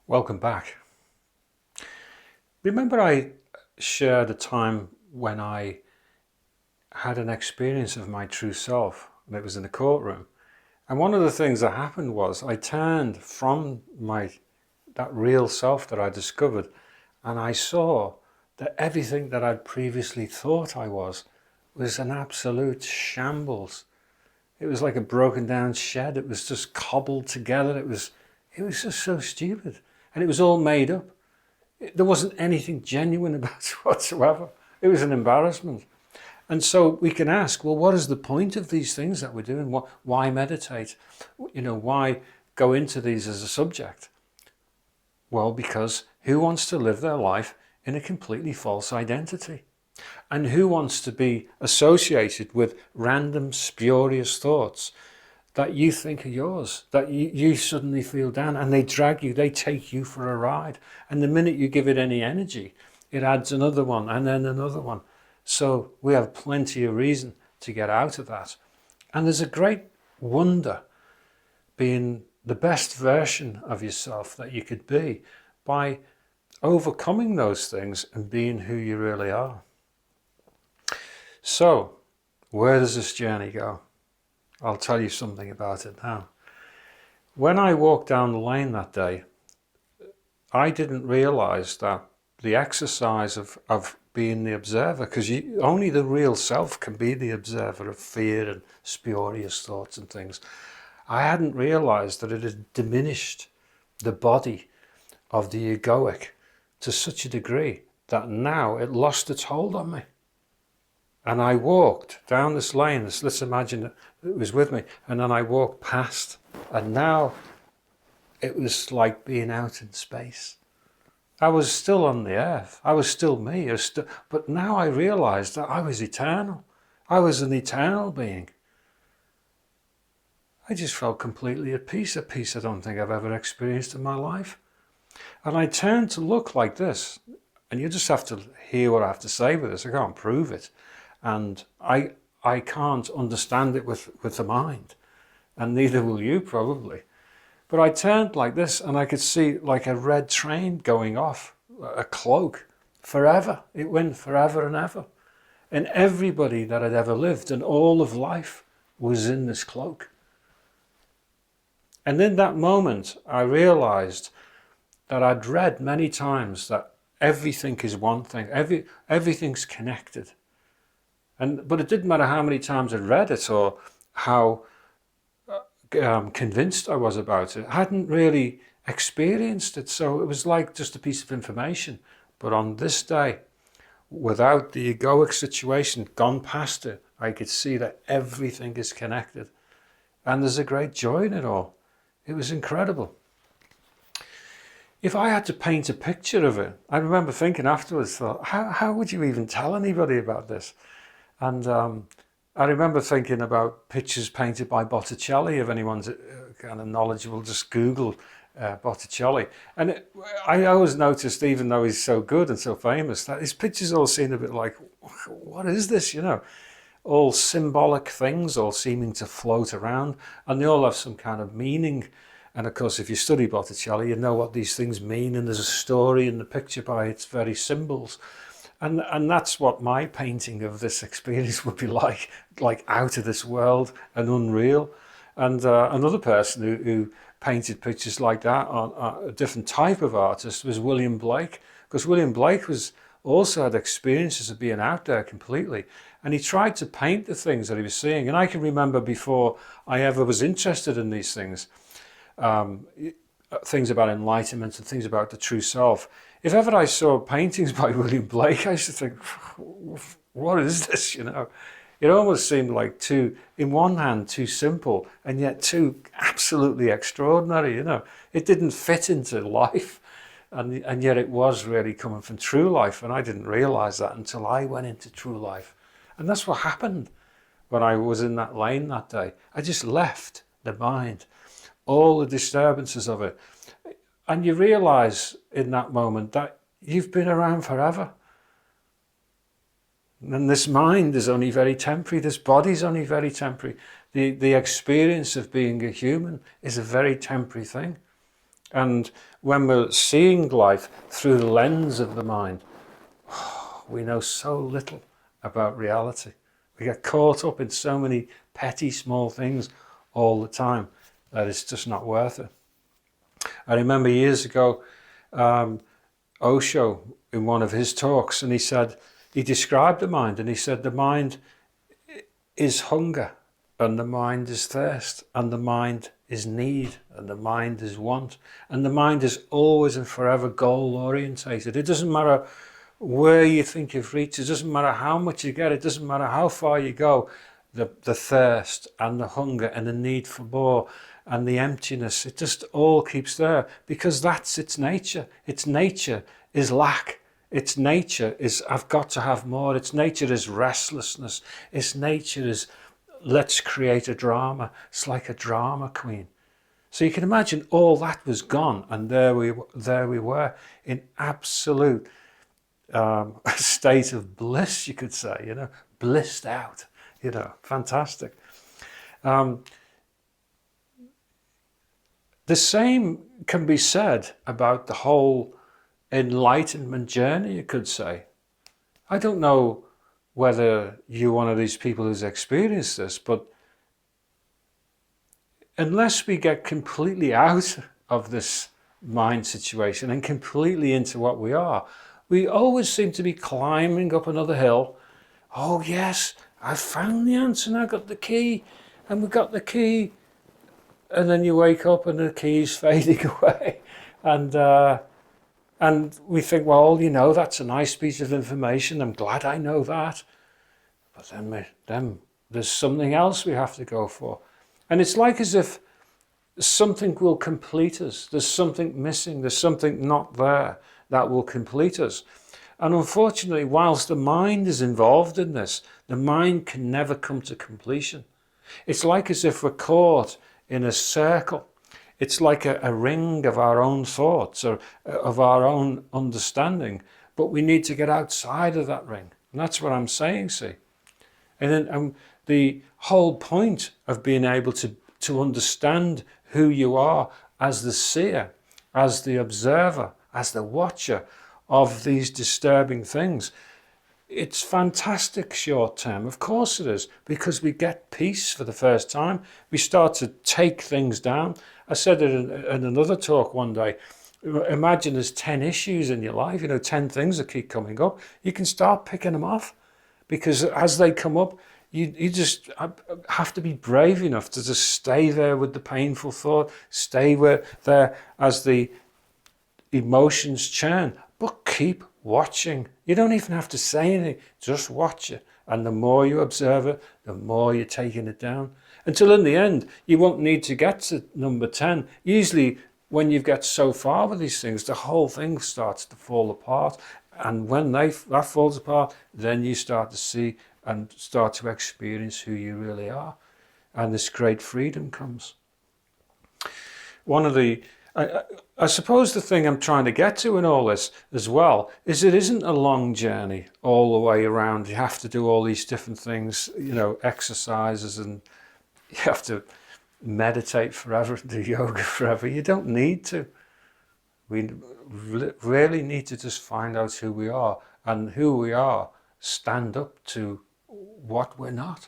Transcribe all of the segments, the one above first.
Welcome back. Remember I shared a time when I had an experience of my true self, and it was in the courtroom. And one of the things that happened was I turned from that real self that I discovered, and I saw that everything that I'd previously thought I was an absolute shambles. It was like a broken down shed. It was just cobbled together. It was just so stupid. And it was all made up. There wasn't anything genuine about it whatsoever. It was an embarrassment. And so we can ask, well, what is the point of these things that we're doing? Why meditate? Why go into these as a subject? Well, because who wants to live their life in a completely false identity? And who wants to be associated with random spurious thoughts that you think are yours, that you suddenly feel down, and they drag you, they take you for a ride. And the minute you give it any energy, it adds another one and then another one. So we have plenty of reason to get out of that. And there's a great wonder being the best version of yourself that you could be by overcoming those things and being who you really are. So, where does this journey go? I'll tell you something about it now. When I walked down the lane that day, I didn't realize that the exercise of being the observer, because only the real self can be the observer of fear and spurious thoughts and things. I hadn't realized that it had diminished the body of the egoic to such a degree that now it lost its hold on me. And I walked down this lane, let's imagine it was with me, and then I walked past, and now it was like being out in space. I was still on the earth, I was still me, but now I realized that I was eternal. I was an eternal being. I just felt completely at peace, a peace I don't think I've ever experienced in my life. And I turned to look like this, and you just have to hear what I have to say with this. I can't prove it. And I can't understand it with the mind, and neither will you probably. But I turned like this, and I could see like a red train going off, a cloak, forever. It went forever and ever. And everybody that had ever lived and all of life was in this cloak. And in that moment, I realized that I'd read many times that everything is one thing, everything's connected. But it didn't matter how many times I'd read it or how convinced I was about it. I hadn't really experienced it, so it was like just a piece of information. But on this day, without the egoic situation, gone past it, I could see that everything is connected. And there's a great joy in it all. It was incredible. If I had to paint a picture of it, I remember thinking afterwards, how would you even tell anybody about this? And I remember thinking about pictures painted by Botticelli. If anyone's kind of knowledgeable, just Google Botticelli. And I always noticed, even though he's so good and so famous, that his pictures all seem a bit like, what is this, All symbolic things, all seeming to float around, and they all have some kind of meaning. And of course, if you study Botticelli, you know what these things mean, and there's a story in the picture by its very symbols. And that's what my painting of this experience would be like out of this world and unreal. And another person who painted pictures like that, on a different type of artist, was William Blake, because William Blake also had experiences of being out there completely. And he tried to paint the things that he was seeing. And I can remember before I ever was interested in these things, things about enlightenment and things about the true self. If ever I saw paintings by William Blake, I used to think, what is this, It almost seemed like in one hand, too simple, and yet too absolutely extraordinary, It didn't fit into life, and yet it was really coming from true life, and I didn't realize that until I went into true life. And that's what happened when I was in that lane that day. I just left the mind, all the disturbances of it. And you realize in that moment that you've been around forever. And this mind is only very temporary. This body's only very temporary. The experience of being a human is a very temporary thing. And when we're seeing life through the lens of the mind, we know so little about reality. We get caught up in so many petty small things all the time that it's just not worth it. I remember years ago, Osho, in one of his talks, and he described the mind, and he said the mind is hunger, and the mind is thirst, and the mind is need, and the mind is want, and the mind is always and forever goal orientated. It doesn't matter where you think you've reached, it doesn't matter how much you get, it doesn't matter how far you go, the thirst and the hunger and the need for more and the emptiness, it just all keeps there, because that's its nature. Its nature is lack. Its nature is, I've got to have more. Its nature is restlessness. Its nature is, let's create a drama. It's like a drama queen. So you can imagine all that was gone, and there we were in absolute state of bliss, you could say, blissed out, fantastic. The same can be said about the whole Enlightenment journey, you could say. I don't know whether you're one of these people who's experienced this, but unless we get completely out of this mind situation and completely into what we are, we always seem to be climbing up another hill. Oh yes, I found the answer and I got the key, and we got the key. And then you wake up and the key's fading away. And we think, well, that's a nice piece of information. I'm glad I know that. But then there's something else we have to go for. And it's like as if something will complete us. There's something missing. There's something not there that will complete us. And unfortunately, whilst the mind is involved in this, the mind can never come to completion. It's like as if we're caught in a circle. It's like a ring of our own thoughts or of our own understanding, but we need to get outside of that ring. And that's what I'm saying, see. And then the whole point of being able to understand who you are as the seer, as the observer, as the watcher of these disturbing things, it's fantastic short term, of course it is, because we get peace for the first time. We start to take things down. I said it in another talk one day. Imagine there's 10 issues in your life, 10 things that keep coming up. You can start picking them off, because as they come up, you just have to be brave enough to just stay there with the painful thought, stay there as the emotions churn, but keep watching. You don't even have to say anything, just watch it. And the more you observe it, the more you're taking it down. Until in the end, you won't need to get to number 10. Usually when you get so far with these things, the whole thing starts to fall apart. And when that falls apart, then you start to see and start to experience who you really are. And this great freedom comes. I suppose the thing I'm trying to get to in all this as well is it isn't a long journey all the way around. You have to do all these different things, exercises, and you have to meditate forever, do yoga forever. You don't need to. We really need to just find out who we are, and who we are, stand up to what we're not.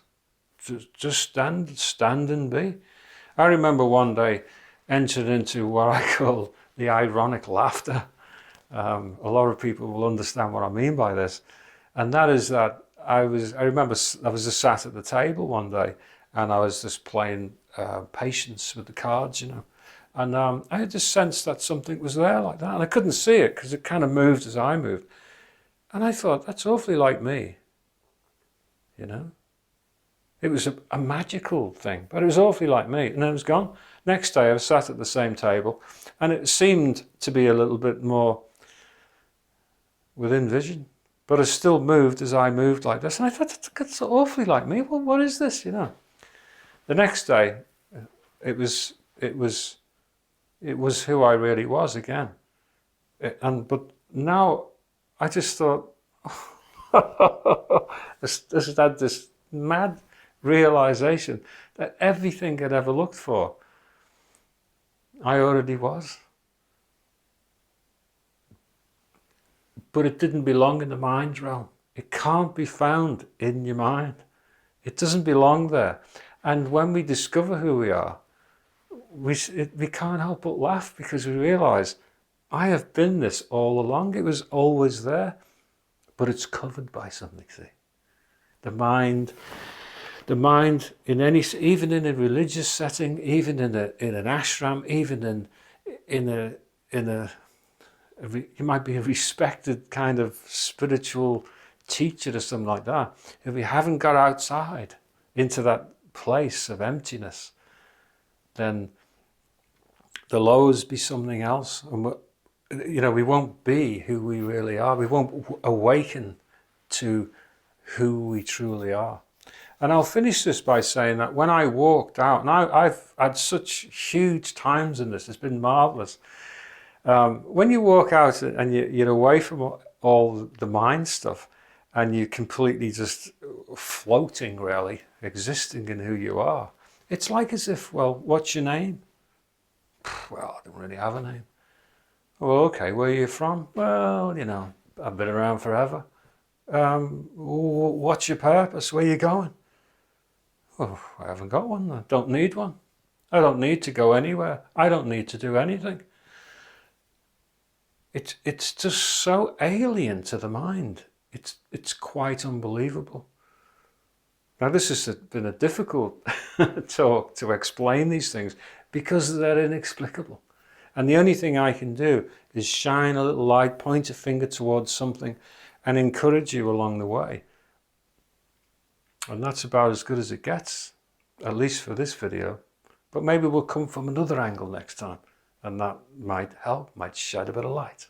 Just stand and be. I remember one day entered into what I call the ironic laughter. A lot of people will understand what I mean by this. And that is that I remember I was just sat at the table one day, and I was just playing patience with the cards, And I had just sensed that something was there like that. And I couldn't see it because it kind of moved as I moved. And I thought, that's awfully like me, It was a magical thing, but it was awfully like me. And then it was gone. Next day I was sat at the same table, and it seemed to be a little bit more within vision, but it still moved as I moved like this. And I thought, that's awfully like me. Well, what is this, The next day, it was who I really was again. But now I just thought, this had this mad realization that everything I'd ever looked for, I already was. but it didn't belong in the mind realm. It can't be found in your mind. It doesn't belong there. And when we discover who we are, we can't help but laugh, because we realize, I have been this all along. It was always there, but it's covered by something, see. The mind in any, even in a religious setting, even in an ashram, even in a you might be a respected kind of spiritual teacher or something like that. If we haven't got outside into that place of emptiness, then there'll always be something else. And we won't be who we really are. We won't awaken to who we truly are. And I'll finish this by saying that when I walked out, and I've had such huge times in this, it's been marvelous. When you walk out and you're away from all the mind stuff, and you're completely just floating, really, existing in who you are, it's like as if, well, what's your name? Well, I don't really have a name. Well, okay, where are you from? Well, I've been around forever. What's your purpose? Where are you going? Well, I haven't got one. I don't need one. I don't need to go anywhere. I don't need to do anything. It's just so alien to the mind. It's quite unbelievable. Now, this has been a difficult talk to explain these things, because they're inexplicable. And the only thing I can do is shine a little light, point a finger towards something, and encourage you along the way. And that's about as good as it gets, at least for this video. But maybe we'll come from another angle next time, and that might help, might shed a bit of light.